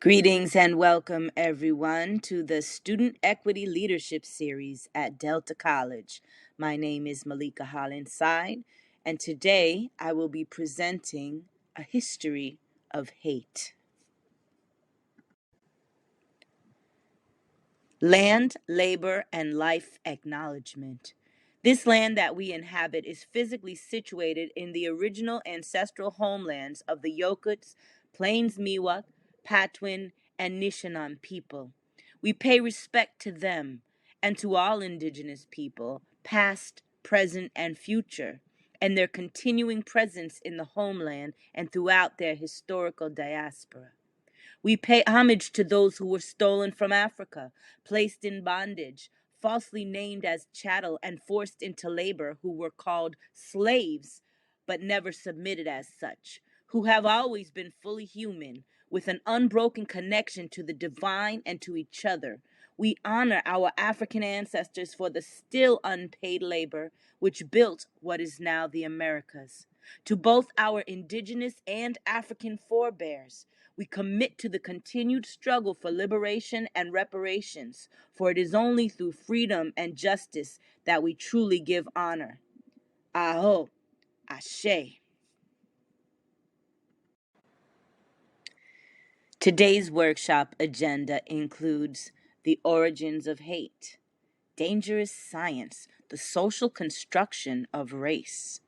Greetings and welcome everyone to the Student Equity Leadership Series at Delta College. My name is Malika Hollinside, and today I will be presenting a history of hate. Land, labor, and life acknowledgement. This land that we inhabit is physically situated in the original ancestral homelands of the Yokuts, Plains Miwok, Patwin, and Nishanan people. We pay respect to them and to all indigenous people, past, present, and future, and their continuing presence in the homeland and throughout their historical diaspora. We pay homage to those who were stolen from Africa, placed in bondage, falsely named as chattel, and forced into labor, who were called slaves but never submitted as such, who have always been fully human, with an unbroken connection to the divine and to each other. We honor our African ancestors for the still unpaid labor which built what is now the Americas. To both our indigenous and African forebears, we commit to the continued struggle for liberation and reparations, for it is only through freedom and justice that we truly give honor. Aho, Ashe. Today's workshop agenda includes the origins of hate, dangerous science, the social construction of race,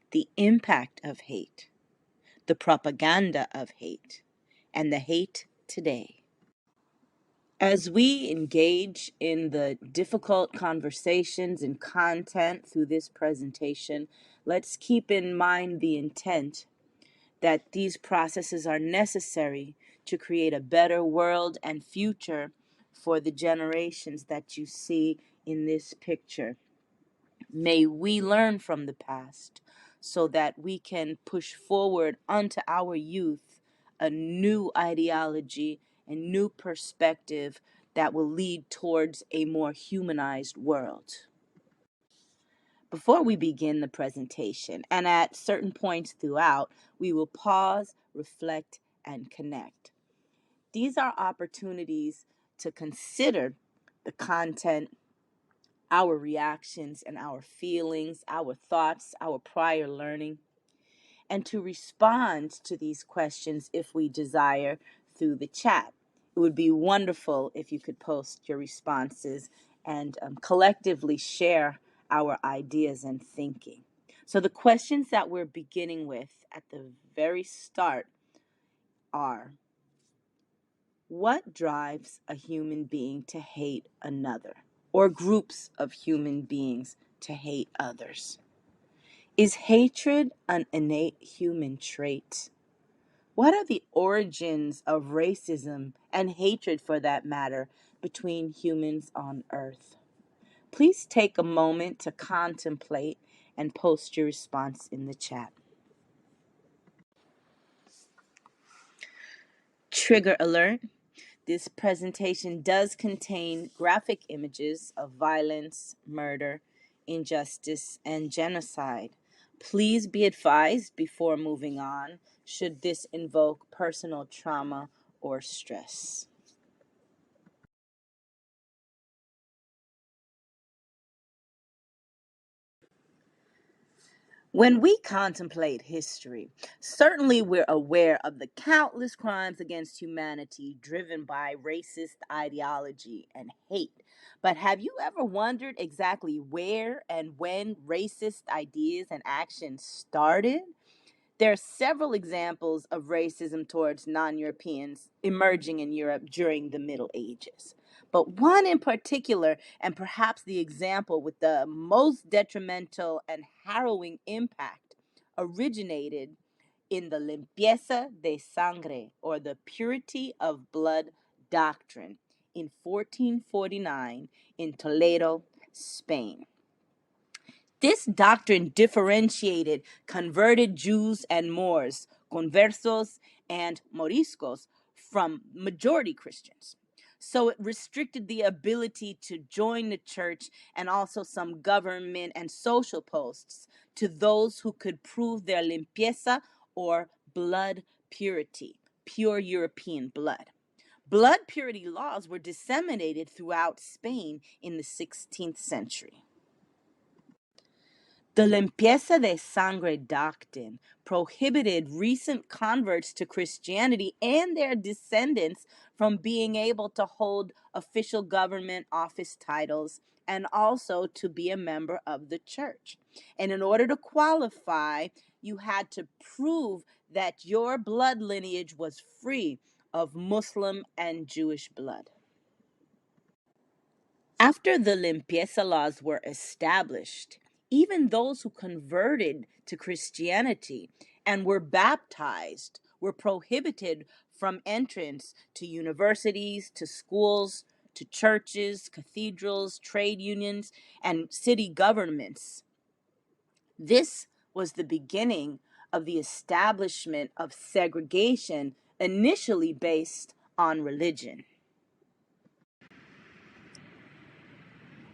the impact of hate, the propaganda of hate, and the hate today. As we engage in the difficult conversations and content through this presentation, let's keep in mind the intent that these processes are necessary to create a better world and future for the generations that you see in this picture. May we learn from the past so that we can push forward unto our youth a new ideology and new perspective that will lead towards a more humanized world. Before we begin the presentation, and at certain points throughout, we will pause, reflect, and connect. These are opportunities to consider the content, our reactions and our feelings, our thoughts, our prior learning, and to respond to these questions if we desire through the chat. It would be wonderful if you could post your responses and collectively share our ideas and thinking. So the questions that we're beginning with at the very start are: what drives a human being to hate another, or groups of human beings to hate others? Is hatred an innate human trait? What are the origins of racism and hatred, for that matter, between humans on Earth? Please take a moment to contemplate and post your response in the chat. Trigger alert. This presentation does contain graphic images of violence, murder, injustice, and genocide. Please be advised before moving on should this invoke personal trauma or stress. When we contemplate history, certainly we're aware of the countless crimes against humanity driven by racist ideology and hate. But have you ever wondered exactly where and when racist ideas and actions started? There are several examples of racism towards non-Europeans emerging in Europe during the Middle Ages. But one in particular, and perhaps the example with the most detrimental and harrowing impact, originated in the limpieza de sangre, or the purity of blood doctrine, in 1449 in Toledo, Spain. This doctrine differentiated converted Jews and Moors, conversos and moriscos, from majority Christians. So it restricted the ability to join the church and also some government and social posts to those who could prove their limpieza, or blood purity, pure European blood. Blood purity laws were disseminated throughout Spain in the 16th century. The limpieza de sangre doctrine prohibited recent converts to Christianity and their descendants from being able to hold official government office titles and also to be a member of the church. And in order to qualify, you had to prove that your blood lineage was free of Muslim and Jewish blood. After the limpieza laws were established, even those who converted to Christianity and were baptized were prohibited from entrance to universities, to schools, to churches, cathedrals, trade unions, and city governments. This was the beginning of the establishment of segregation initially based on religion.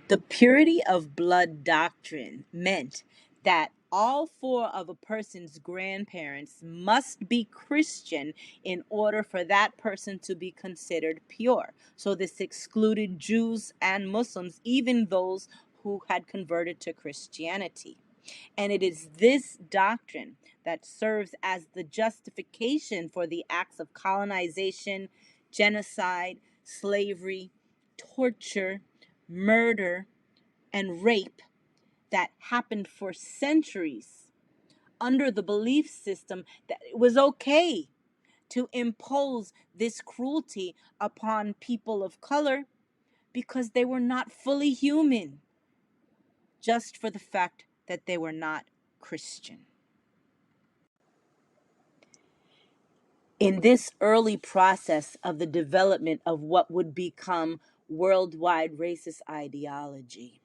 The purity of blood doctrine meant that all four of a person's grandparents must be Christian in order for that person to be considered pure. So this excluded Jews and Muslims, even those who had converted to Christianity. And it is this doctrine that serves as the justification for the acts of colonization, genocide, slavery, torture, murder, and rape that happened for centuries under the belief system that it was okay to impose this cruelty upon people of color because they were not fully human, just for the fact that they were not Christian. In this early process of the development of what would become worldwide racist ideology,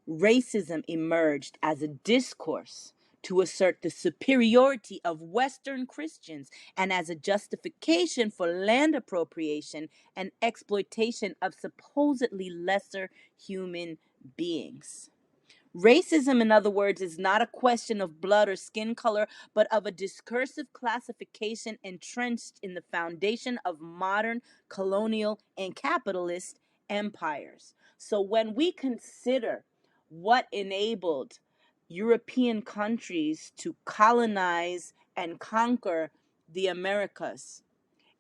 racism emerged as a discourse to assert the superiority of Western Christians and as a justification for land appropriation and exploitation of supposedly lesser human beings. Racism, in other words, is not a question of blood or skin color, but of a discursive classification entrenched in the foundation of modern colonial and capitalist empires. So when we consider what enabled European countries to colonize and conquer the Americas,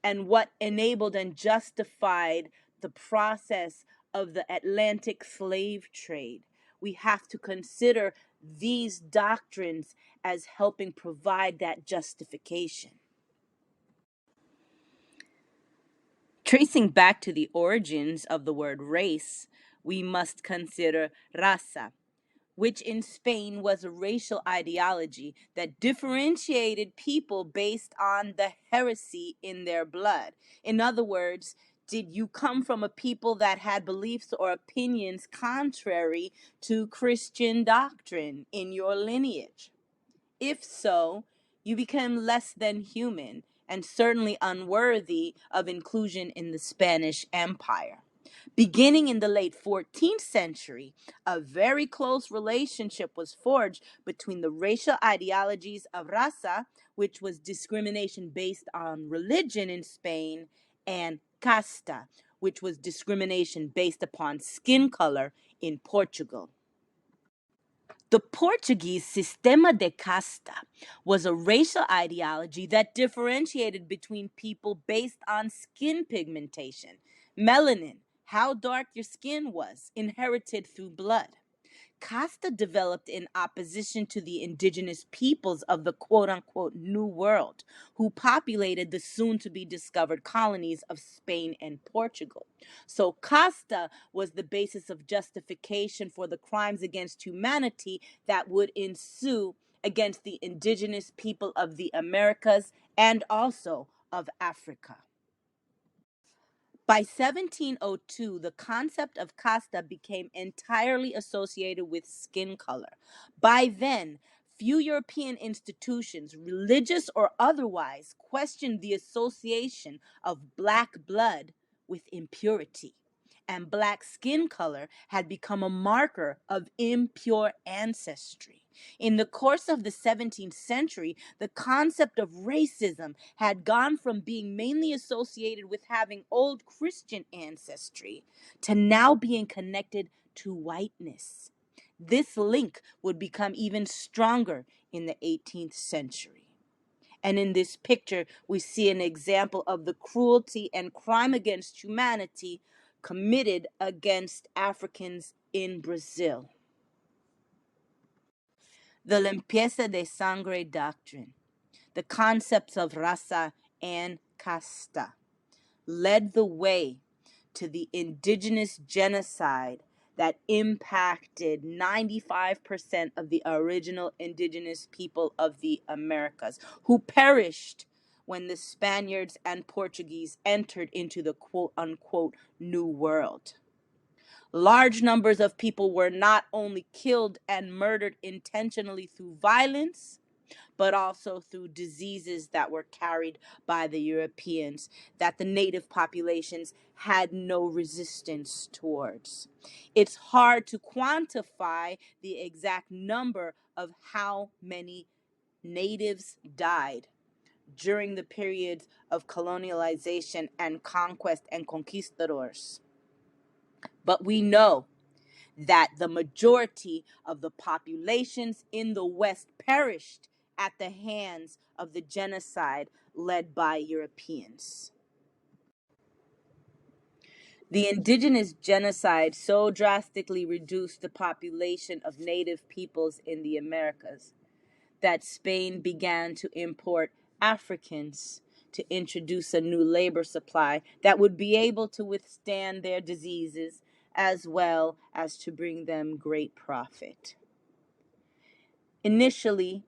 and what enabled and justified the process of the Atlantic slave trade, we have to consider these doctrines as helping provide that justification. Tracing back to the origins of the word race, we must consider raza, which in Spain was a racial ideology that differentiated people based on the heresy in their blood. In other words, did you come from a people that had beliefs or opinions contrary to Christian doctrine in your lineage? If so, you became less than human and certainly unworthy of inclusion in the Spanish Empire. Beginning in the late 14th century, a very close relationship was forged between the racial ideologies of raza, which was discrimination based on religion in Spain, and casta, which was discrimination based upon skin color in Portugal. The Portuguese Sistema de Casta was a racial ideology that differentiated between people based on skin pigmentation, melanin, how dark your skin was, inherited through blood. Casta developed in opposition to the indigenous peoples of the quote unquote New World, who populated the soon to be discovered colonies of Spain and Portugal. So, casta was the basis of justification for the crimes against humanity that would ensue against the indigenous people of the Americas and also of Africa. By 1702, the concept of casta became entirely associated with skin color. By then, few European institutions, religious or otherwise, questioned the association of black blood with impurity. And black skin color had become a marker of impure ancestry. In the course of the 17th century, the concept of racism had gone from being mainly associated with having old Christian ancestry to now being connected to whiteness. This link would become even stronger in the 18th century. And in this picture, we see an example of the cruelty and crime against humanity committed against Africans in Brazil. The limpieza de sangre doctrine, the concepts of raza and casta, led the way to the indigenous genocide that impacted 95% of the original indigenous people of the Americas, who perished when the Spaniards and Portuguese entered into the quote unquote New World. Large numbers of people were not only killed and murdered intentionally through violence, but also through diseases that were carried by the Europeans that the native populations had no resistance towards. It's hard to quantify the exact number of how many natives died during the periods of colonialization and conquest and conquistadors. But we know that the majority of the populations in the West perished at the hands of the genocide led by Europeans. The indigenous genocide so drastically reduced the population of native peoples in the Americas that Spain began to import Africans to introduce a new labor supply that would be able to withstand their diseases as well as to bring them great profit. Initially,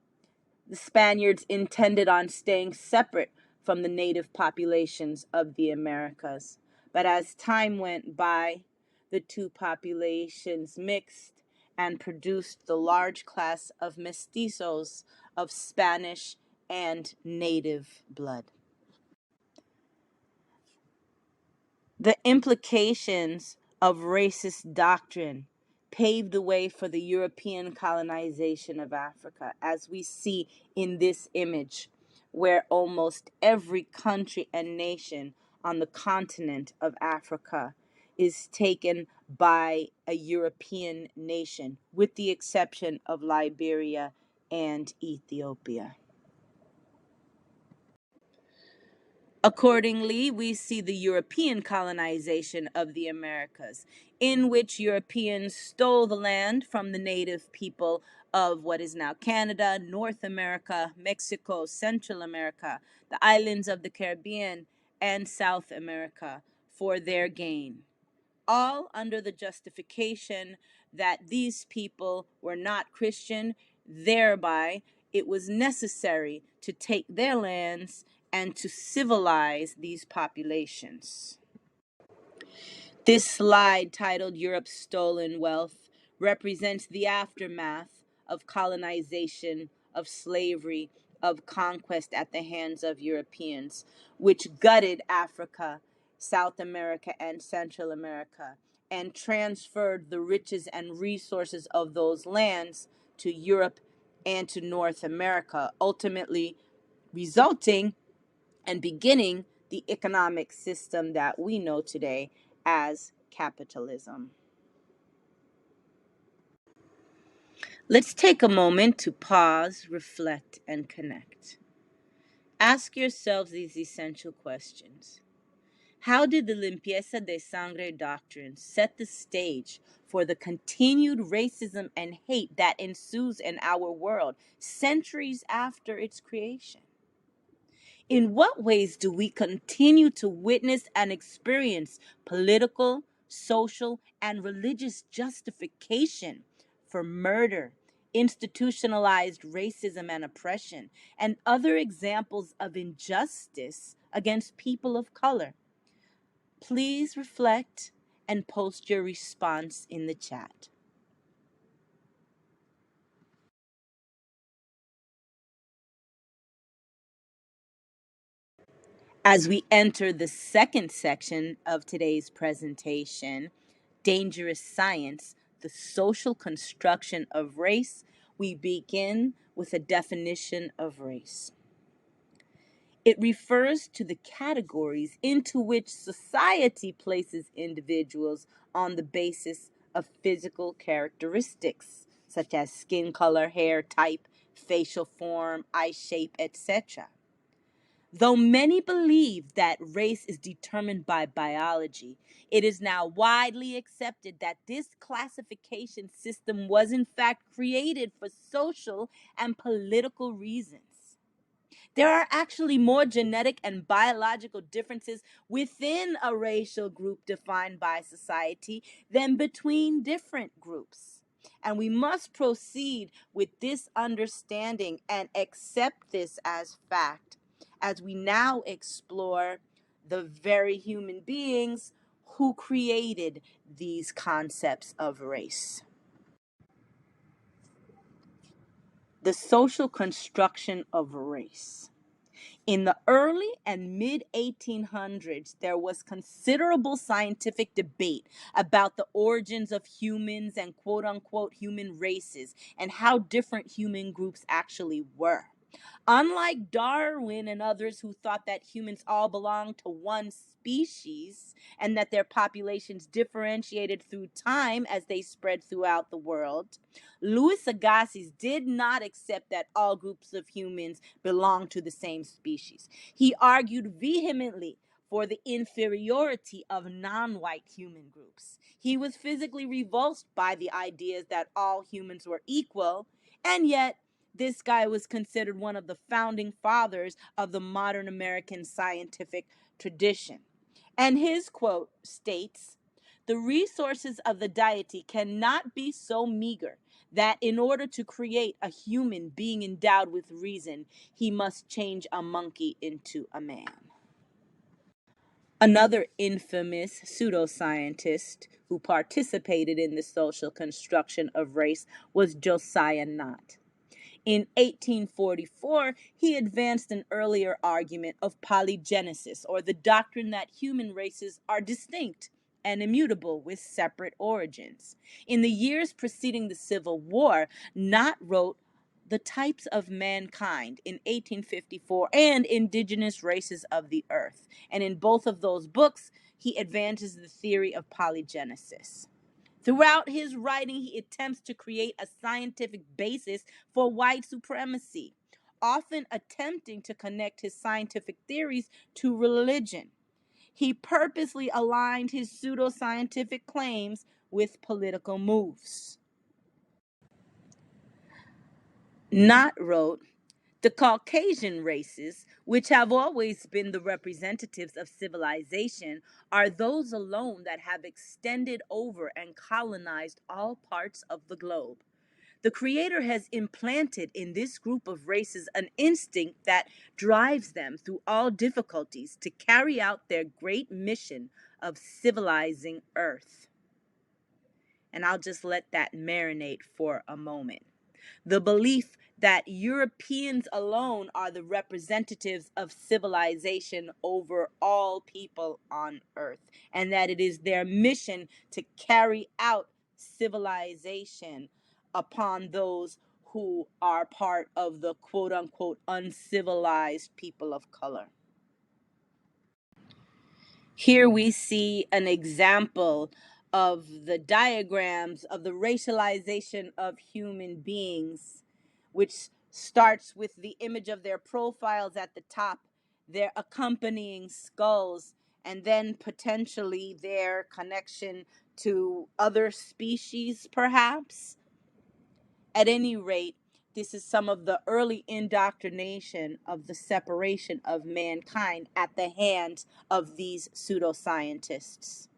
the Spaniards intended on staying separate from the native populations of the Americas. But as time went by, the two populations mixed and produced the large class of mestizos of Spanish and native blood. The implications of racist doctrine paved the way for the European colonization of Africa, as we see in this image, where almost every country and nation on the continent of Africa is taken by a European nation, with the exception of Liberia and Ethiopia. Accordingly, we see the European colonization of the Americas, in which Europeans stole the land from the native people of what is now Canada, North America, Mexico, Central America, the islands of the Caribbean, and South America for their gain, all under the justification that these people were not Christian, thereby it was necessary to take their lands and to civilize these populations. This slide, titled Europe's Stolen Wealth, represents the aftermath of colonization, of slavery, of conquest at the hands of Europeans, which gutted Africa, South America, and Central America, and transferred the riches and resources of those lands to Europe and to North America, ultimately resulting and beginning the economic system that we know today as capitalism. Let's take a moment to pause, reflect, and connect. Ask yourselves these essential questions. How did the limpieza de sangre doctrine set the stage for the continued racism and hate that ensues in our world centuries after its creation? In what ways do we continue to witness and experience political, social, and religious justification for murder, institutionalized racism and oppression, and other examples of injustice against people of color? Please reflect and post your response in the chat. As we enter the second section of today's presentation, Dangerous Science, the Social Construction of Race, We begin with a definition of race. It refers to the categories into which society places individuals on the basis of physical characteristics, such as skin color, hair type, facial form, eye shape, etc. Though many believe that race is determined by biology, it is now widely accepted that this classification system was in fact created for social and political reasons. There are actually more genetic and biological differences within a racial group defined by society than between different groups. And we must proceed with this understanding and accept this as fact as we now explore the very human beings who created these concepts of race. The social construction of race. In the early and mid 1800s, there was considerable scientific debate about the origins of humans and quote unquote human races and how different human groups actually were. Unlike Darwin and others who thought that humans all belonged to one species and that their populations differentiated through time as they spread throughout the world, Louis Agassiz did not accept that all groups of humans belonged to the same species. He argued vehemently for the inferiority of non-white human groups. He was physically revulsed by the ideas that all humans were equal, and yet this guy was considered one of the founding fathers of the modern American scientific tradition. And his quote states, "The resources of the deity cannot be so meager that in order to create a human being endowed with reason, he must change a monkey into a man." Another infamous pseudoscientist who participated in the social construction of race was Josiah Nott. In 1844, he advanced an earlier argument of polygenesis, or the doctrine that human races are distinct and immutable with separate origins. In the years preceding the Civil War, Nott wrote The Types of Mankind in 1854 and Indigenous Races of the Earth. And in both of those books, he advances the theory of polygenesis. Throughout his writing, he attempts to create a scientific basis for white supremacy, often attempting to connect his scientific theories to religion. He purposely aligned his pseudoscientific claims with political moves. Nott wrote, "The Caucasian races, which have always been the representatives of civilization, are those alone that have extended over and colonized all parts of the globe. The Creator has implanted in this group of races an instinct that drives them through all difficulties to carry out their great mission of civilizing Earth." And I'll just let that marinate for a moment. The belief that Europeans alone are the representatives of civilization over all people on earth, and that it is their mission to carry out civilization upon those who are part of the quote unquote uncivilized people of color. Here we see an example of the diagrams of the racialization of human beings, which starts with the image of their profiles at the top, their accompanying skulls, and then potentially their connection to other species, perhaps. At any rate, this is some of the early indoctrination of the separation of mankind at the hands of these pseudoscientists.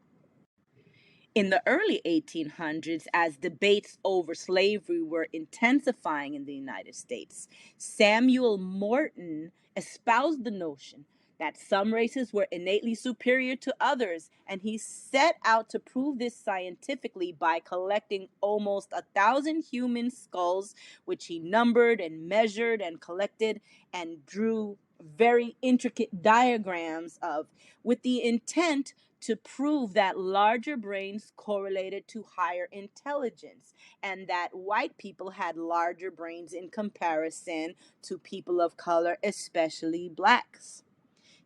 In the early 1800s, as debates over slavery were intensifying in the United States, Samuel Morton espoused the notion that some races were innately superior to others, and he set out to prove this scientifically by collecting almost 1,000 human skulls, which he numbered and measured and collected and drew very intricate diagrams of, with the intent to prove that larger brains correlated to higher intelligence and that white people had larger brains in comparison to people of color, especially blacks.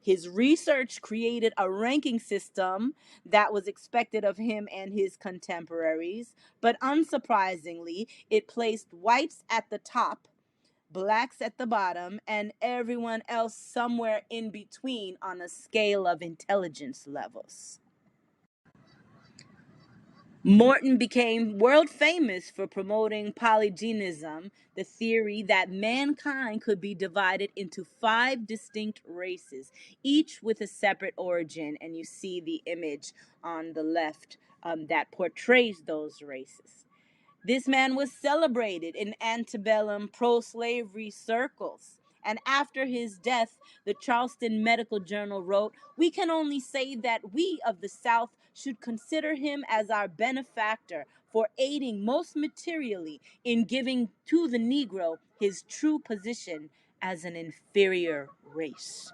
His research created a ranking system that was expected of him and his contemporaries, but unsurprisingly, it placed whites at the top, blacks at the bottom, and everyone else somewhere in between on a scale of intelligence levels. Morton became world famous for promoting polygenism, the theory that mankind could be divided into five distinct races, each with a separate origin. And you see the image on the left that portrays those races. This man was celebrated in antebellum pro slavery circles. And after his death, the Charleston Medical Journal wrote, "We can only say that we of the South should consider him as our benefactor for aiding most materially in giving to the Negro his true position as an inferior race."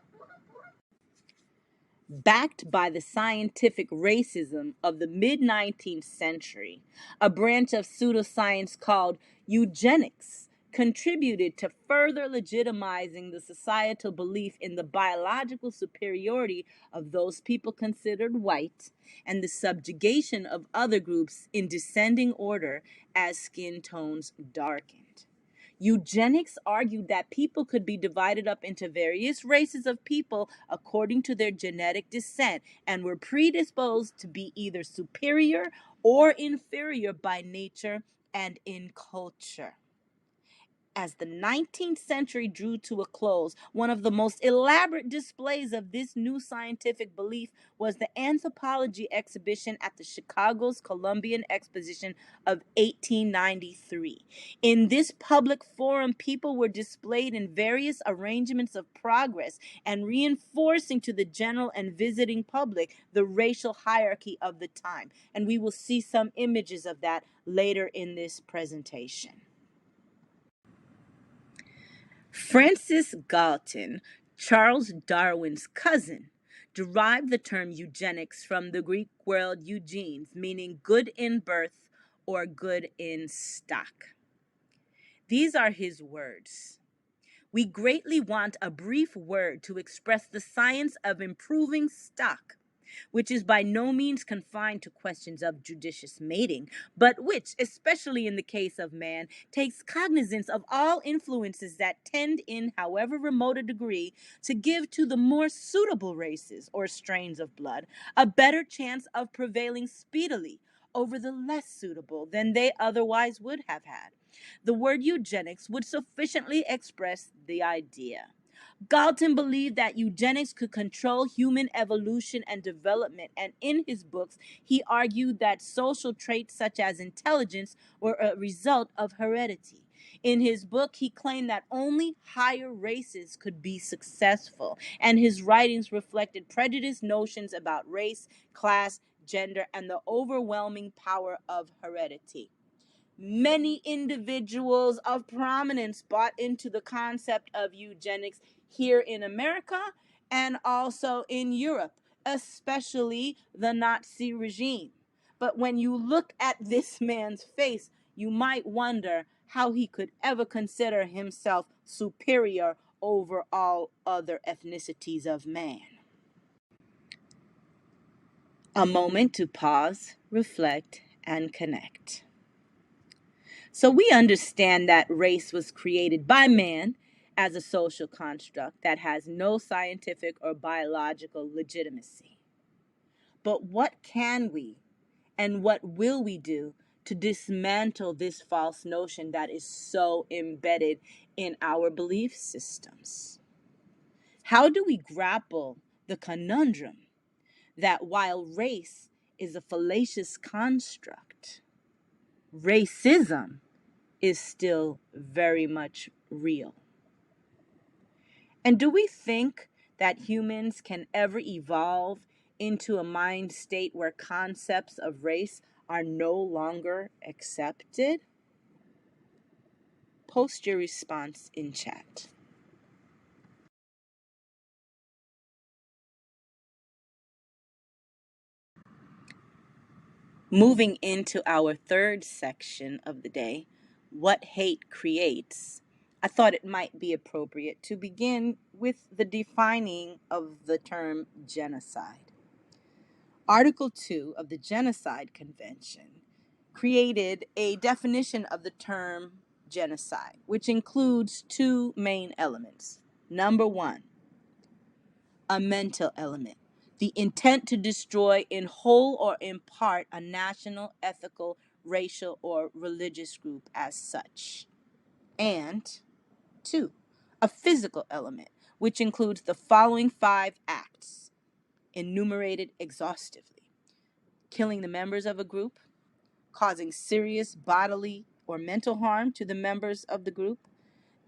Backed by the scientific racism of the mid 19th century, a branch of pseudoscience called eugenics contributed to further legitimizing the societal belief in the biological superiority of those people considered white and the subjugation of other groups in descending order as skin tones darkened. Eugenics argued that people could be divided up into various races of people according to their genetic descent and were predisposed to be either superior or inferior by nature and in culture. As the 19th century drew to a close, one of the most elaborate displays of this new scientific belief was the anthropology exhibition at the Chicago's Columbian Exposition of 1893. In this public forum, people were displayed in various arrangements of progress and reinforcing to the general and visiting public the racial hierarchy of the time. And we will see some images of that later in this presentation. Francis Galton, Charles Darwin's cousin, derived the term eugenics from the Greek word eugenes, meaning good in birth or good in stock. These are his words. "We greatly want a brief word to express the science of improving stock, which is by no means confined to questions of judicious mating, but which, especially in the case of man, takes cognizance of all influences that tend in however remote a degree to give to the more suitable races or strains of blood a better chance of prevailing speedily over the less suitable than they otherwise would have had." The word eugenics would sufficiently express the idea. Galton believed that eugenics could control human evolution and development, and in his books, he argued that social traits such as intelligence were a result of heredity. In his book, he claimed that only higher races could be successful, and his writings reflected prejudiced notions about race, class, gender, and the overwhelming power of heredity. Many individuals of prominence bought into the concept of eugenics here in America and also in Europe, especially the Nazi regime. But when you look at this man's face, you might wonder how he could ever consider himself superior over all other ethnicities of man. A moment to pause, reflect, and connect. So we understand that race was created by man as a social construct that has no scientific or biological legitimacy. But what can we and what will we do to dismantle this false notion that is so embedded in our belief systems? How do we grapple the conundrum that while race is a fallacious construct, racism is still very much real? And do we think that humans can ever evolve into a mind state where concepts of race are no longer accepted? Post your response in chat. Moving into our third section of the day, what hate creates, I thought it might be appropriate to begin with the defining of the term genocide. Article 2 of the Genocide Convention created a definition of the term genocide, which includes two main elements. Number one, a mental element, the intent to destroy in whole or in part a national, ethical, racial, or religious group as such. And two, a physical element, which includes the following five acts, enumerated exhaustively: killing the members of a group, causing serious bodily or mental harm to the members of the group,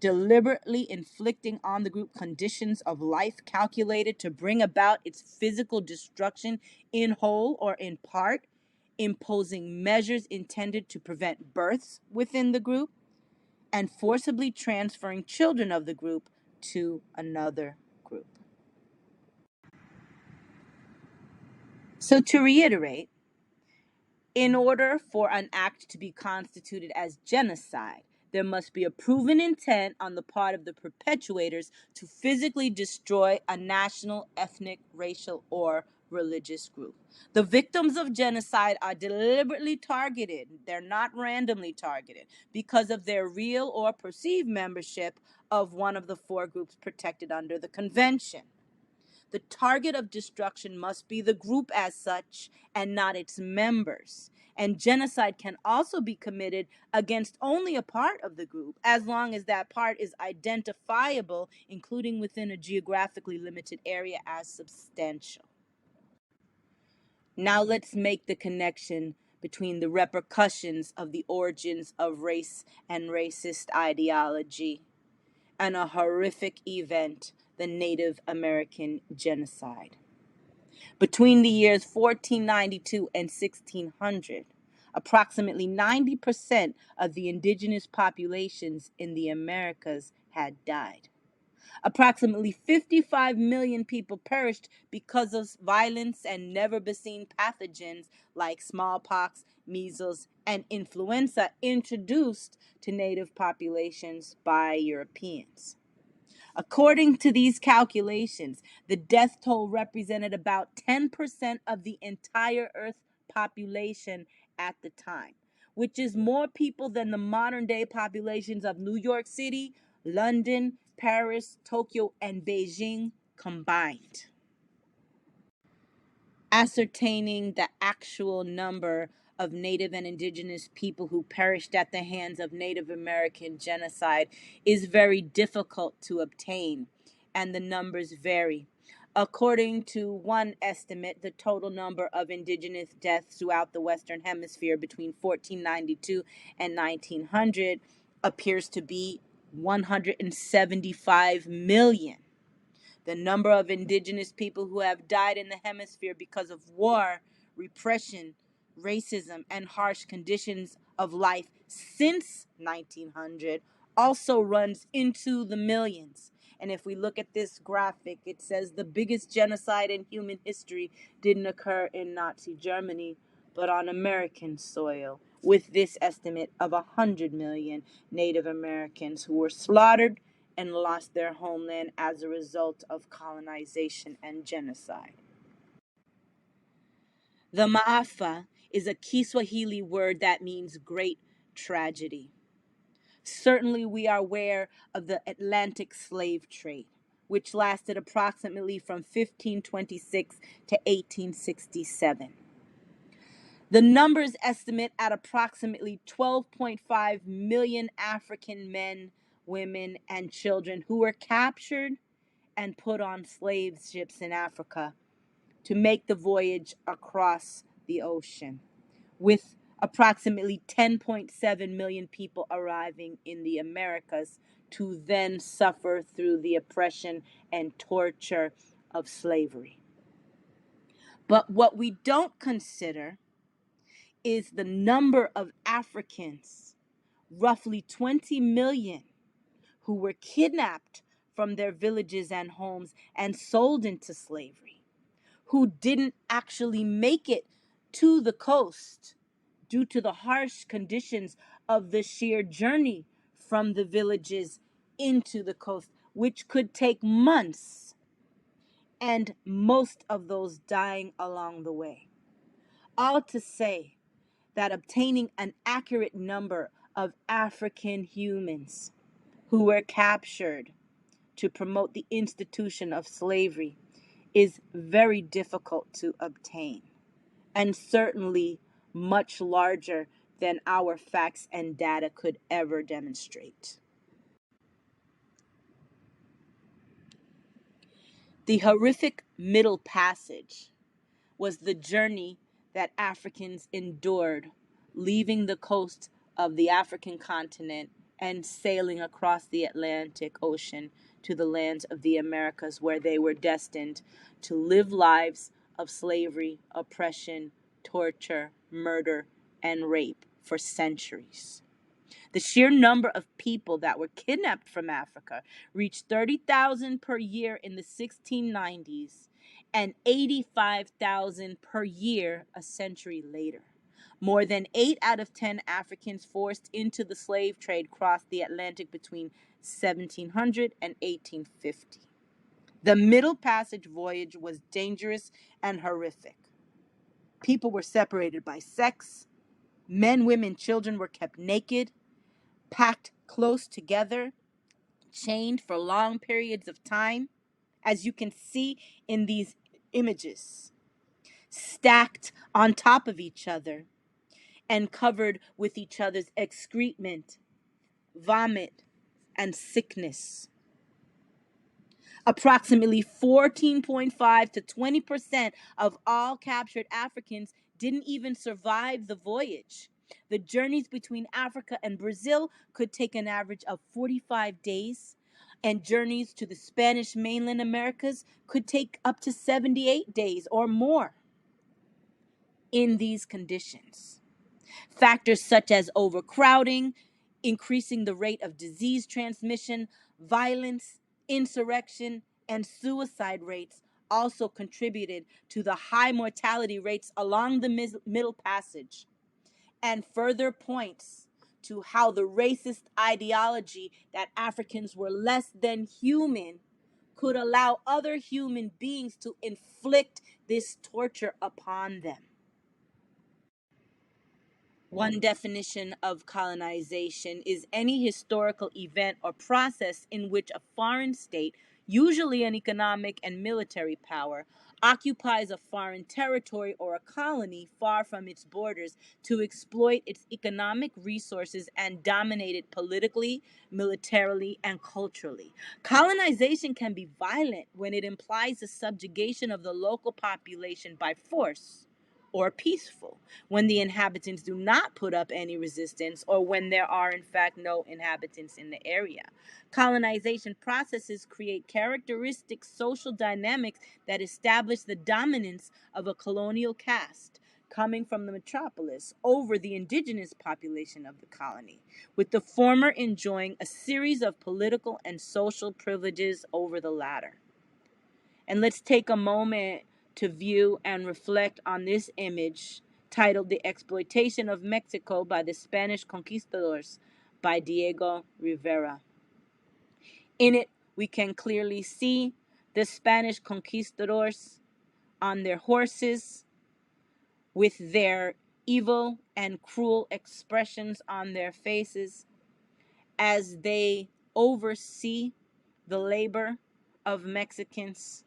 deliberately inflicting on the group conditions of life calculated to bring about its physical destruction in whole or in part, imposing measures intended to prevent births within the group, and forcibly transferring children of the group to another group. So to reiterate, in order for an act to be constituted as genocide, there must be a proven intent on the part of the perpetrators to physically destroy a national, ethnic, racial, or religious group. The victims of genocide are deliberately targeted. They're not randomly targeted because of their real or perceived membership of one of the four groups protected under the convention. The target of destruction must be the group as such and not its members. And genocide can also be committed against only a part of the group, as long as that part is identifiable, including within a geographically limited area, as substantial. Now let's make the connection between the repercussions of the origins of race and racist ideology and a horrific event, the Native American genocide. Between the years 1492 and 1600, approximately 90% of the indigenous populations in the Americas had died. Approximately 55 million people perished because of violence and never-before-seen pathogens like smallpox, measles, and influenza introduced to native populations by Europeans. According to these calculations, the death toll represented about 10% of the entire Earth population at the time, which is more people than the modern day populations of New York City, London, Paris, Tokyo, and Beijing combined. Ascertaining the actual number of Native and Indigenous people who perished at the hands of Native American genocide is very difficult to obtain, and the numbers vary. According to one estimate, the total number of Indigenous deaths throughout the Western Hemisphere between 1492 and 1900 appears to be 175 million. The number of indigenous people who have died in the hemisphere because of war, repression, racism, and harsh conditions of life since 1900 also runs into the millions. And if we look at this graphic, it says the biggest genocide in human history didn't occur in Nazi Germany, but on American soil, with this estimate of 100 million Native Americans who were slaughtered and lost their homeland as a result of colonization and genocide. The maafa is a Kiswahili word that means great tragedy. Certainly, we are aware of the Atlantic slave trade, which lasted approximately from 1526 to 1867. The numbers estimate at approximately 12.5 million African men, women, and children who were captured and put on slave ships in Africa to make the voyage across the ocean, with approximately 10.7 million people arriving in the Americas to then suffer through the oppression and torture of slavery. But what we don't consider is the number of Africans, roughly 20 million, who were kidnapped from their villages and homes and sold into slavery, who didn't actually make it to the coast due to the harsh conditions of the sheer journey from the villages into the coast, which could take months, and most of those dying along the way. All to say that obtaining an accurate number of African humans who were captured to promote the institution of slavery is very difficult to obtain, and certainly much larger than our facts and data could ever demonstrate. The horrific Middle Passage was the journey that Africans endured, leaving the coast of the African continent and sailing across the Atlantic Ocean to the lands of the Americas, where they were destined to live lives of slavery, oppression, torture, murder, and rape for centuries. The sheer number of people that were kidnapped from Africa reached 30,000 per year in the 1690s and 85,000 per year a century later. More than 8 out of 10 Africans forced into the slave trade crossed the Atlantic between 1700 and 1850. The Middle Passage voyage was dangerous and horrific. People were separated by sex. Men, women, children were kept naked, packed close together, chained for long periods of time, as you can see in these images, stacked on top of each other and covered with each other's excrement, vomit, and sickness. Approximately 14.5 to 20% of all captured Africans didn't even survive the voyage. The journeys between Africa and Brazil could take an average of 45 days, and journeys to the Spanish mainland Americas could take up to 78 days or more. In these conditions, factors such as overcrowding, increasing the rate of disease transmission, violence, insurrection, and suicide rates also contributed to the high mortality rates along the Middle Passage, and further points to how the racist ideology that Africans were less than human could allow other human beings to inflict this torture upon them. One definition of colonization is any historical event or process in which a foreign state, usually an economic and military power, occupies a foreign territory or a colony far from its borders to exploit its economic resources and dominate it politically, militarily, and culturally. Colonization can be violent when it implies the subjugation of the local population by force, or peaceful when the inhabitants do not put up any resistance, or when there are in fact no inhabitants in the area. Colonization processes create characteristic social dynamics that establish the dominance of a colonial caste coming from the metropolis over the indigenous population of the colony, with the former enjoying a series of political and social privileges over the latter. And let's take a moment to view and reflect on this image titled The Exploitation of Mexico by the Spanish Conquistadors by Diego Rivera. In it, we can clearly see the Spanish conquistadors on their horses with their evil and cruel expressions on their faces as they oversee the labor of Mexicans,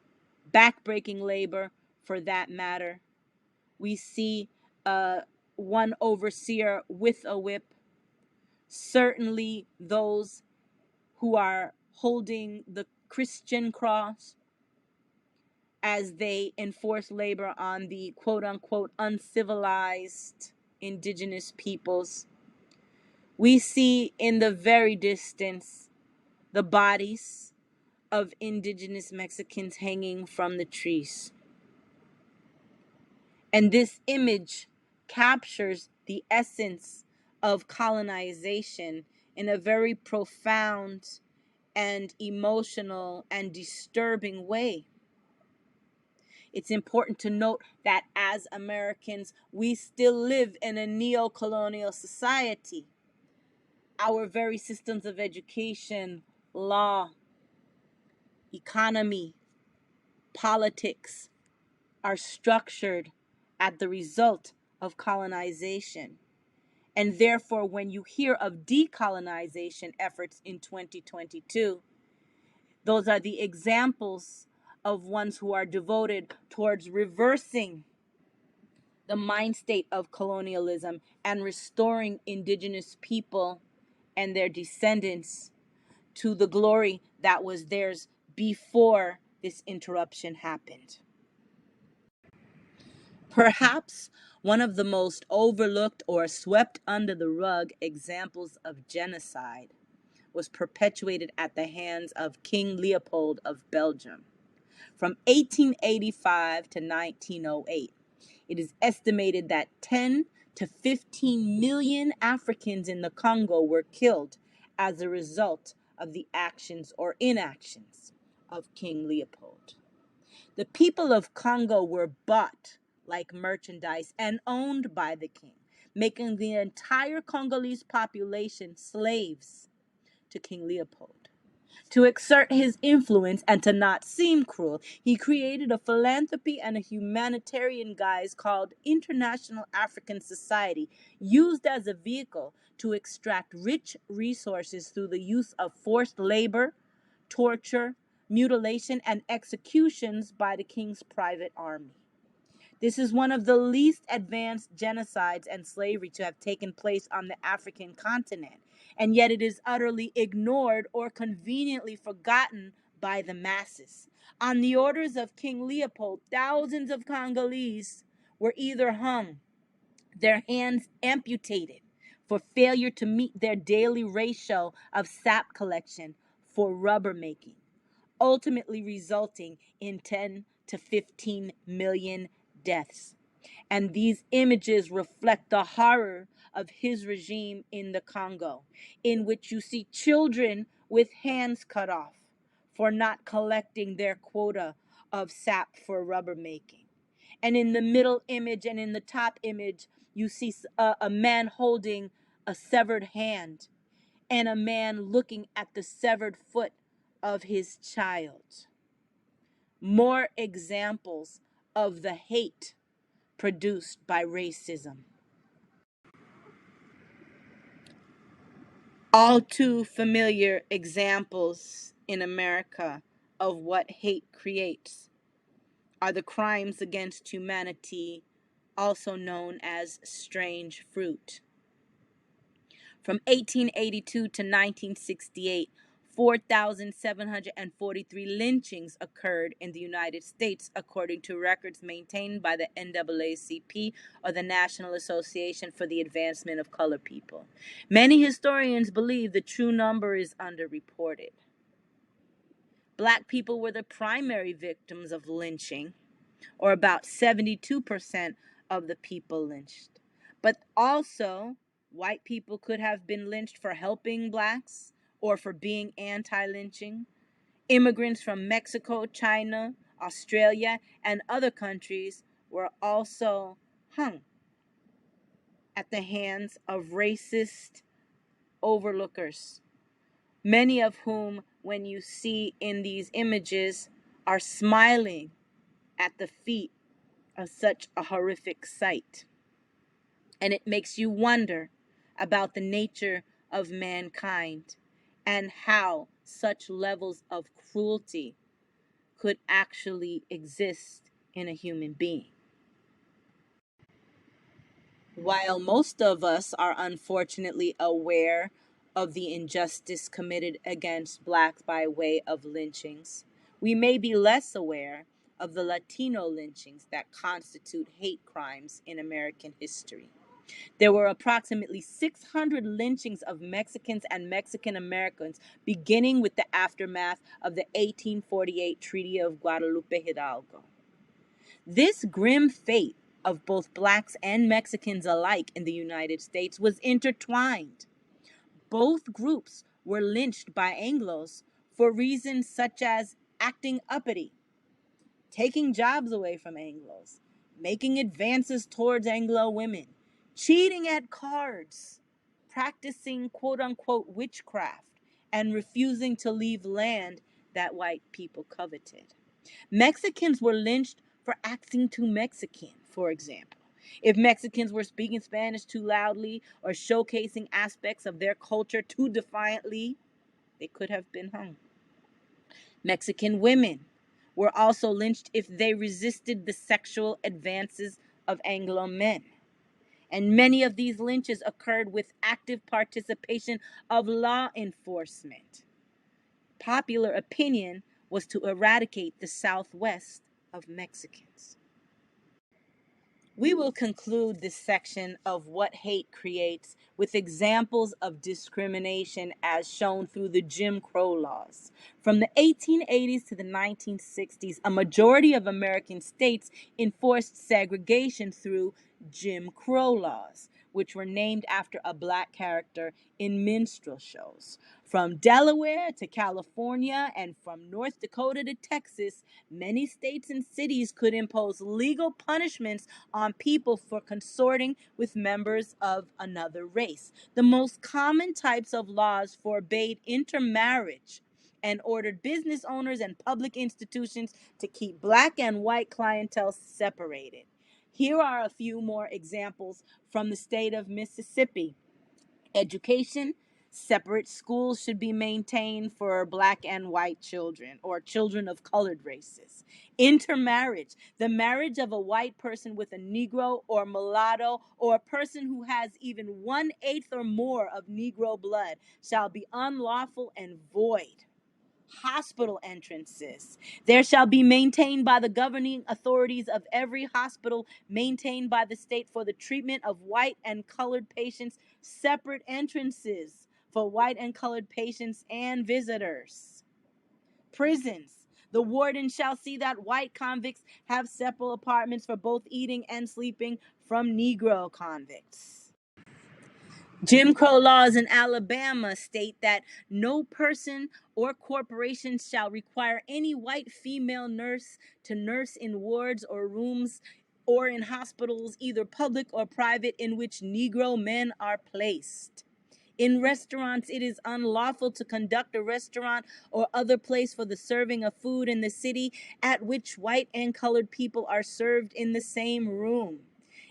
backbreaking labor for that matter. We see one overseer with a whip, certainly those who are holding the Christian cross as they enforce labor on the quote unquote uncivilized indigenous peoples. We see in the very distance the bodies of indigenous Mexicans hanging from the trees. And this image captures the essence of colonization in a very profound and emotional and disturbing way. It's important to note that as Americans, we still live in a neo-colonial society. Our very systems of education, law, economy, politics are structured as the result of colonization. And therefore, when you hear of decolonization efforts in 2022, those are the examples of ones who are devoted towards reversing the mind state of colonialism and restoring indigenous people and their descendants to the glory that was theirs before this interruption happened. Perhaps one of the most overlooked or swept under the rug examples of genocide was perpetuated at the hands of King Leopold of Belgium. From 1885 to 1908, it is estimated that 10 to 15 million Africans in the Congo were killed as a result of the actions or inactions of King Leopold. The people of Congo were bought like merchandise and owned by the king, making the entire Congolese population slaves to King Leopold. To exert his influence and to not seem cruel, he created a philanthropy and a humanitarian guise called International African Society, used as a vehicle to extract rich resources through the use of forced labor, torture, mutilation, and executions by the king's private army. This is one of the least advanced genocides and slavery to have taken place on the African continent, and yet it is utterly ignored or conveniently forgotten by the masses. On the orders of King Leopold, thousands of Congolese were either hung, their hands amputated for failure to meet their daily ratio of sap collection for rubber making, ultimately resulting in 10 to 15 million deaths. And these images reflect the horror of his regime in the Congo, in which you see children with hands cut off for not collecting their quota of sap for rubber making. And in the middle image and in the top image, you see a man holding a severed hand and a man looking at the severed foot of his child. More examples of the hate produced by racism. All too familiar examples in America of what hate creates are the crimes against humanity, also known as strange fruit. From 1882 to 1968, 4,743 lynchings occurred in the United States, according to records maintained by the NAACP, or the National Association for the Advancement of Colored People. Many historians believe the true number is underreported. Black people were the primary victims of lynching, or about 72% of the people lynched. But also, white people could have been lynched for helping blacks or for being anti-lynching. Immigrants from Mexico, China, Australia, and other countries were also hung at the hands of racist overlookers, many of whom, when you see in these images, are smiling at the feet of such a horrific sight. And it makes you wonder about the nature of mankind and how such levels of cruelty could actually exist in a human being. While most of us are unfortunately aware of the injustice committed against blacks by way of lynchings, we may be less aware of the Latino lynchings that constitute hate crimes in American history. There were approximately 600 lynchings of Mexicans and Mexican Americans, beginning with the aftermath of the 1848 Treaty of Guadalupe Hidalgo. This grim fate of both blacks and Mexicans alike in the United States was intertwined. Both groups were lynched by Anglos for reasons such as acting uppity, taking jobs away from Anglos, making advances towards Anglo women, cheating at cards, practicing quote unquote witchcraft, and refusing to leave land that white people coveted. Mexicans were lynched for acting too Mexican, for example. If Mexicans were speaking Spanish too loudly or showcasing aspects of their culture too defiantly, they could have been hung. Mexican women were also lynched if they resisted the sexual advances of Anglo men. And many of these lynches occurred with active participation of law enforcement. Popular opinion was to eradicate the Southwest of Mexicans. We will conclude this section of what hate creates with examples of discrimination as shown through the Jim Crow laws. From the 1880s to the 1960s, a majority of American states enforced segregation through Jim Crow laws, which were named after a black character in minstrel shows. From Delaware to California and from North Dakota to Texas, many states and cities could impose legal punishments on people for consorting with members of another race. The most common types of laws forbade intermarriage and ordered business owners and public institutions to keep black and white clientele separated. Here are a few more examples from the state of Mississippi. Education, separate schools should be maintained for black and white children or children of colored races. Intermarriage, the marriage of a white person with a Negro or mulatto or a person who has even 1/8 or more of Negro blood, shall be unlawful and void. Hospital entrances. There shall be maintained by the governing authorities of every hospital maintained by the state for the treatment of white and colored patients, separate entrances for white and colored patients and visitors. Prisons. The warden shall see that white convicts have separate apartments for both eating and sleeping from Negro convicts. Jim Crow laws in Alabama state that no person or corporation shall require any white female nurse to nurse in wards or rooms or in hospitals, either public or private, in which Negro men are placed. In restaurants, it is unlawful to conduct a restaurant or other place for the serving of food in the city at which white and colored people are served in the same room.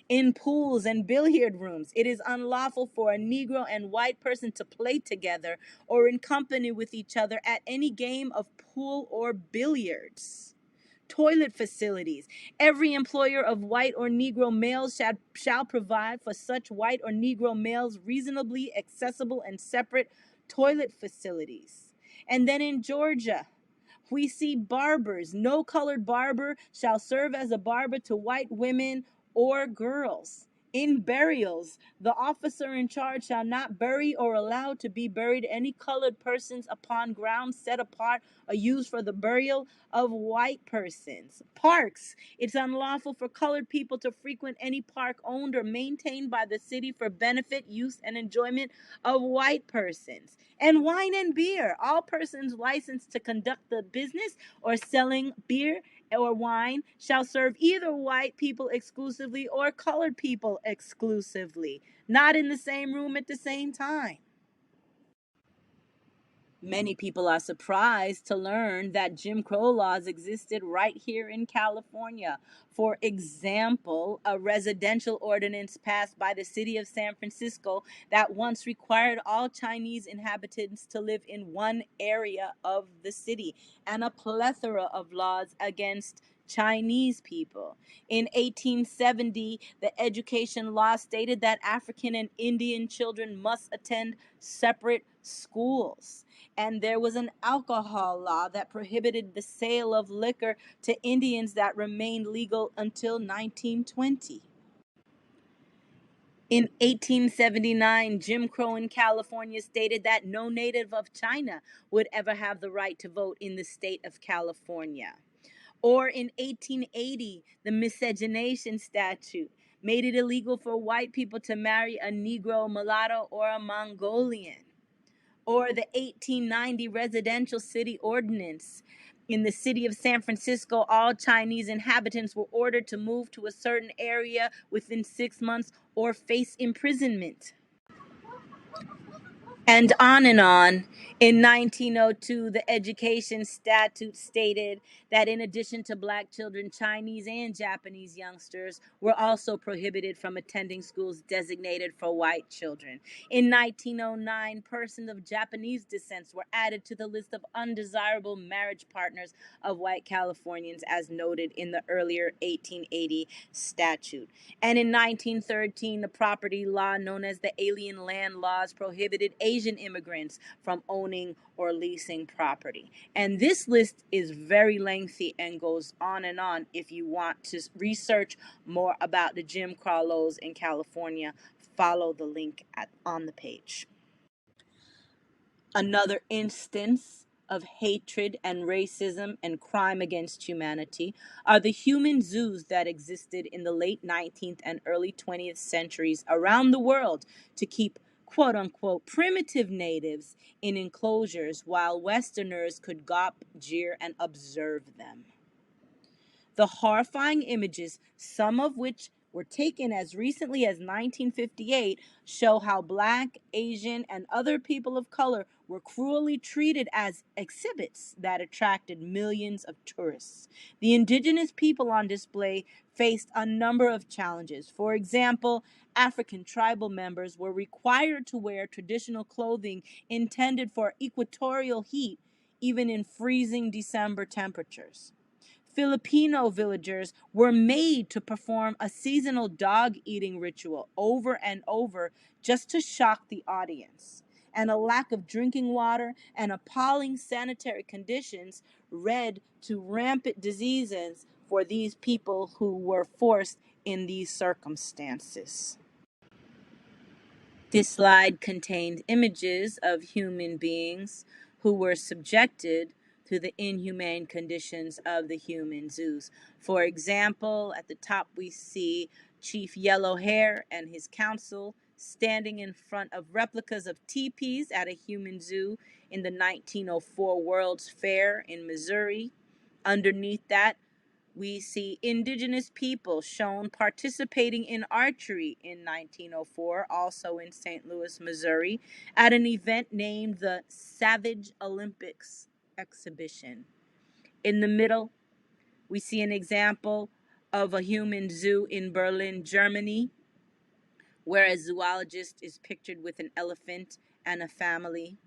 In pools and billiard rooms, it is unlawful for a Negro and white person to play together or in company with each other at any game of pool or billiards. Toilet facilities. Every employer of white or Negro males shall provide for such white or Negro males reasonably accessible and separate toilet facilities. And then in Georgia, we see barbers. No colored barber shall serve as a barber to white women or girls. In burials, the officer in charge shall not bury or allow to be buried any colored persons upon ground set apart or used for the burial of white persons. Parks. It's unlawful for colored people to frequent any park owned or maintained by the city for benefit, use, and enjoyment of white persons. And wine and beer. All persons licensed to conduct the business or selling beer or wine shall serve either white people exclusively or colored people exclusively, not in the same room at the same time. Many people are surprised to learn that Jim Crow laws existed right here in California. For example, a residential ordinance passed by the city of San Francisco that once required all Chinese inhabitants to live in one area of the city, and a plethora of laws against Chinese people. In 1870, the education law stated that African and Indian children must attend separate schools. And there was an alcohol law that prohibited the sale of liquor to Indians that remained legal until 1920. In 1879, Jim Crow in California stated that no native of China would ever have the right to vote in the state of California. Or in 1880, the miscegenation statute made it illegal for white people to marry a Negro, mulatto, or a Mongolian. Or the 1890 residential city ordinance In the city of San Francisco, all Chinese inhabitants were ordered to move to a certain area within 6 months or face imprisonment. And on and on. In 1902, the Education Statute stated that in addition to black children, Chinese and Japanese youngsters were also prohibited from attending schools designated for white children. In 1909, persons of Japanese descent were added to the list of undesirable marriage partners of white Californians, as noted in the earlier 1880 statute. And in 1913, the property law known as the Alien Land Laws prohibited Asian immigrants from owning or leasing property. And this list is very lengthy and goes on and on. If you want to research more about the Jim Crow laws in California, follow the link on the page. Another instance of hatred and racism and crime against humanity are the human zoos that existed in the late 19th and early 20th centuries around the world to keep quote unquote primitive natives in enclosures while Westerners could gawp, jeer, and observe them. The horrifying images, some of which were taken as recently as 1958, show how Black, Asian, and other people of color were cruelly treated as exhibits that attracted millions of tourists. The indigenous people on display faced a number of challenges. For example, African tribal members were required to wear traditional clothing intended for equatorial heat, even in freezing December temperatures. Filipino villagers were made to perform a seasonal dog eating ritual over and over just to shock the audience. And a lack of drinking water and appalling sanitary conditions led to rampant diseases for these people who were forced in these circumstances. This slide contained images of human beings who were subjected to the inhumane conditions of the human zoos. For example, at the top we see Chief Yellowhair and his council standing in front of replicas of teepees at a human zoo in the 1904 World's Fair in Missouri. Underneath that, we see indigenous people shown participating in archery in 1904, also in St. Louis, Missouri, at an event named the Savage Olympics exhibition. In the middle, we see an example of a human zoo in Berlin, Germany, where a zoologist is pictured with an elephant and a family.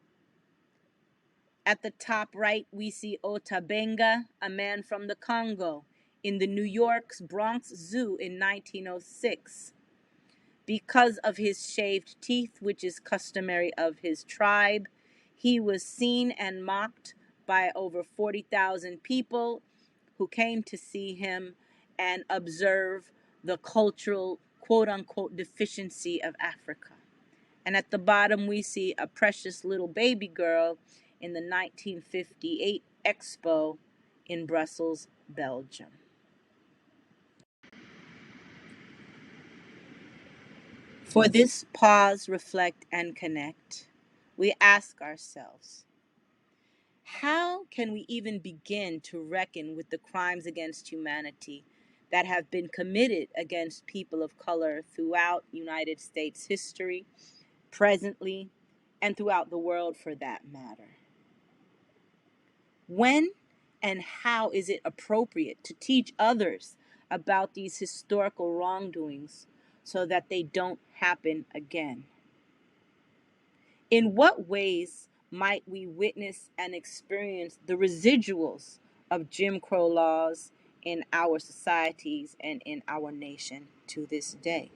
At the top right, we see Otabenga, a man from the Congo, in the New York's Bronx Zoo in 1906. Because of his shaved teeth, which is customary of his tribe, he was seen and mocked by over 40,000 people who came to see him and observe the cultural quote-unquote deficiency of Africa. And at the bottom, we see a precious little baby girl in the 1958 Expo in Brussels, Belgium. For this pause, reflect, and connect, we ask ourselves, how can we even begin to reckon with the crimes against humanity that have been committed against people of color throughout United States history, presently, and throughout the world for that matter? When and how is it appropriate to teach others about these historical wrongdoings so that they don't happen again? In what ways might we witness and experience the residuals of Jim Crow laws in our societies and in our nation to this day?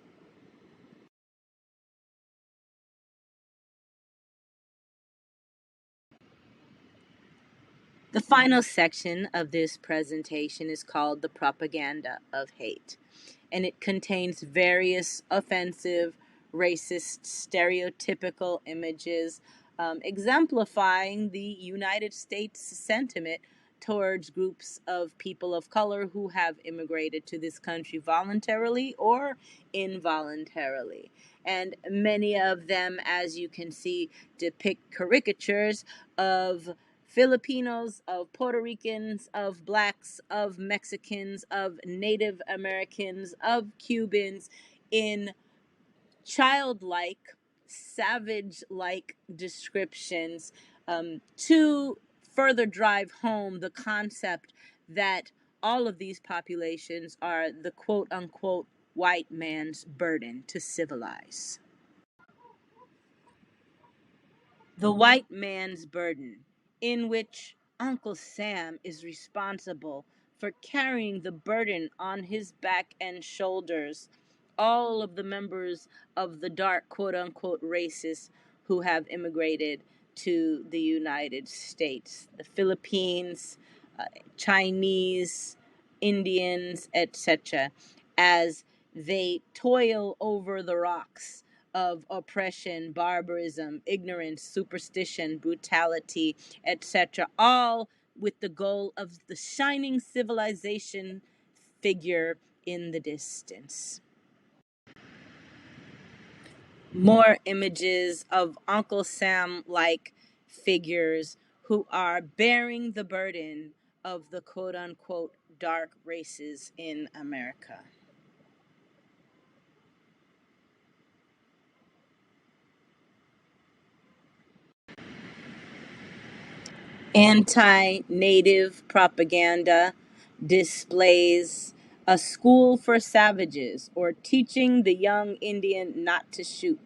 The final section of this presentation is called The Propaganda of Hate, and it contains various offensive, racist, stereotypical images exemplifying the United States sentiment towards groups of people of color who have immigrated to this country voluntarily or involuntarily. And many of them, as you can see, depict caricatures of Filipinos, of Puerto Ricans, of blacks, of Mexicans, of Native Americans, of Cubans in childlike, savage like descriptions to further drive home the concept that all of these populations are the quote unquote white man's burden to civilize. The white man's burden, in which Uncle Sam is responsible for carrying the burden on his back and shoulders, all of the members of the dark quote unquote races who have immigrated to the United States, the Philippines, uh, Chinese, Indians, etc., as they toil over the rocks of oppression, barbarism, ignorance, superstition, brutality, etc., all with the goal of the shining civilization figure in the distance. More images of Uncle Sam like figures who are bearing the burden of the quote unquote dark races in America. Anti-native propaganda displays a school for savages or teaching the young Indian not to shoot,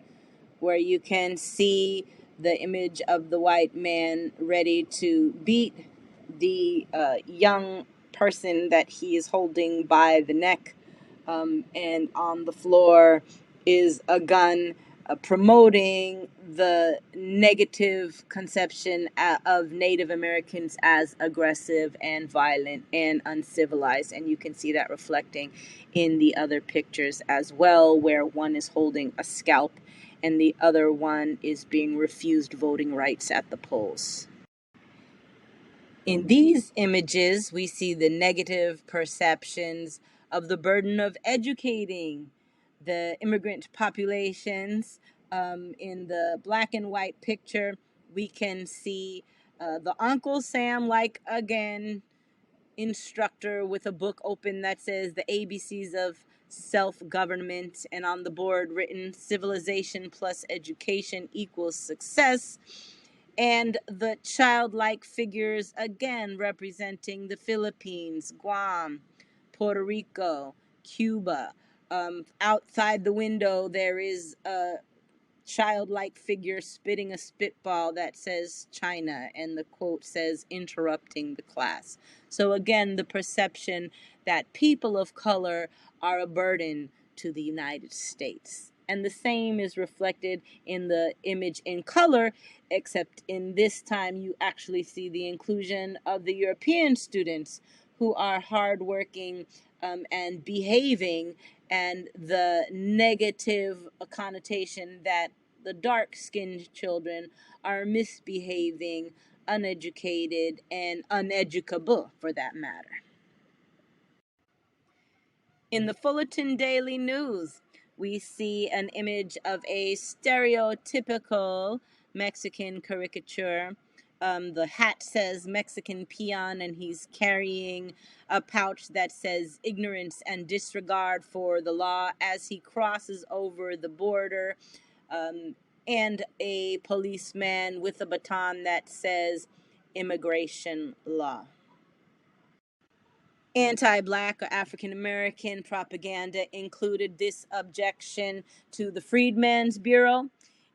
where you can see the image of the white man ready to beat the young person that he is holding by the neck, and on the floor is a gun, promoting the negative conception of Native Americans as aggressive and violent and uncivilized. And you can see that reflecting in the other pictures as well, where one is holding a scalp and the other one is being refused voting rights at the polls. In these images, we see the negative perceptions of the burden of educating the immigrant populations. In the black and white picture, we can see the Uncle Sam, like again, instructor with a book open that says the ABCs of self-government, and on the board written civilization plus education equals success, and the childlike figures again representing the Philippines, Guam, Puerto Rico, Cuba. Outside the window there is a childlike figure spitting a spitball that says China, and the quote says interrupting the class. So again, the perception that people of color are a burden to the United States. And the same is reflected in the image in color, except in this time you actually see the inclusion of the European students who are hardworking and behaving, and the negative connotation that the dark skinned children are misbehaving, uneducated, and uneducable for that matter. In the Fullerton Daily News, we see an image of a stereotypical Mexican caricature. The hat says Mexican peon, and he's carrying a pouch that says ignorance and disregard for the law as he crosses over the border, um, and a policeman with a baton that says immigration law. Anti-Black or African American propaganda included this objection to the Freedmen's Bureau.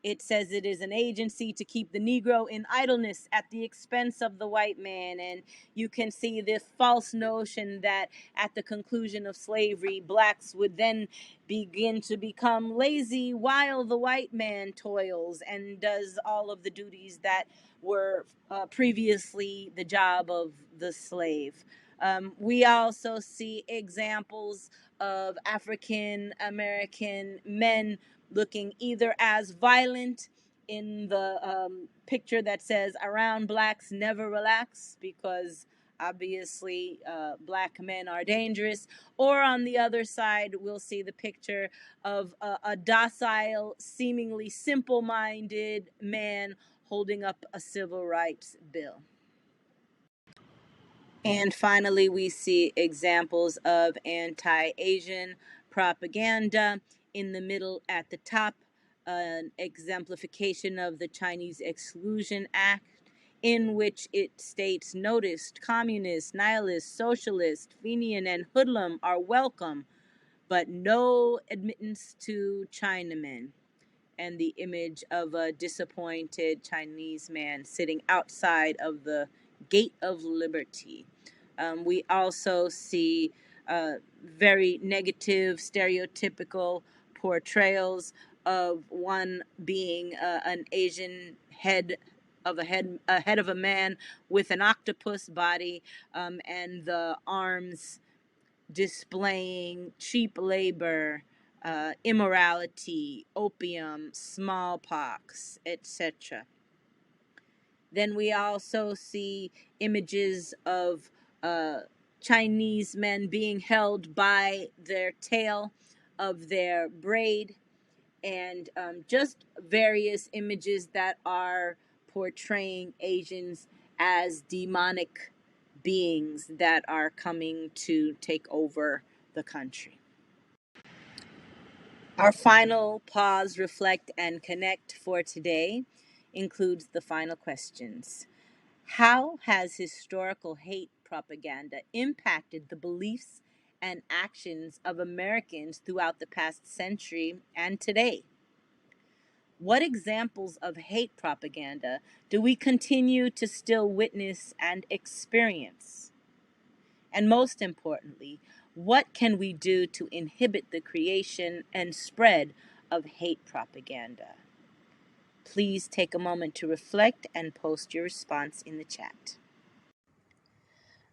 It says it is an agency to keep the Negro in idleness at the expense of the white man. And you can see this false notion that at the conclusion of slavery, blacks would then begin to become lazy while the white man toils and does all of the duties that were previously the job of the slave. We also see examples of African American men looking either as violent in the picture that says around blacks never relax, because obviously black men are dangerous, or on the other side we'll see the picture of a docile, seemingly simple-minded man holding up a civil rights bill. And finally, we see examples of anti-Asian propaganda. In the middle at the top, an exemplification of the Chinese Exclusion Act, in which it states, noticed communists, nihilists, socialists, Fenian, and hoodlum are welcome, but no admittance to Chinamen. And the image of a disappointed Chinese man sitting outside of the Gate of Liberty. We also see very negative, stereotypical portrayals of one being an Asian head of a head of a man with an octopus body, and the arms displaying cheap labor, immorality, opium, smallpox, etc. Then we also see images of Chinese men being held by their tail of their braid, and just various images that are portraying Asians as demonic beings that are coming to take over the country. Our final pause, reflect, and connect for today includes the final questions. How has historical hate propaganda impacted the beliefs and actions of Americans throughout the past century and today? What examples of hate propaganda do we continue to still witness and experience? And most importantly, what can we do to inhibit the creation and spread of hate propaganda? Please take a moment to reflect and post your response in the chat.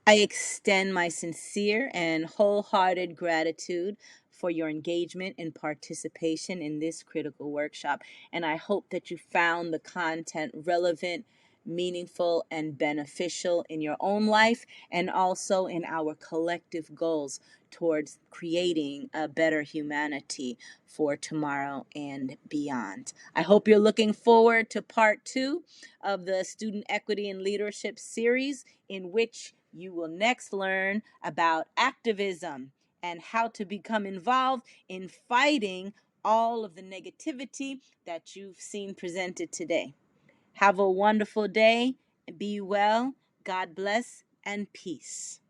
I extend my sincere and wholehearted gratitude for your engagement and participation in this critical workshop, and I hope that you found the content relevant, meaningful, and beneficial in your own life and also in our collective goals towards creating a better humanity for tomorrow and beyond. I hope you're looking forward to part 2 of the Student Equity and Leadership series, in which you will next learn about activism and how to become involved in fighting all of the negativity that you've seen presented today. Have a wonderful day. Be well. God bless and peace.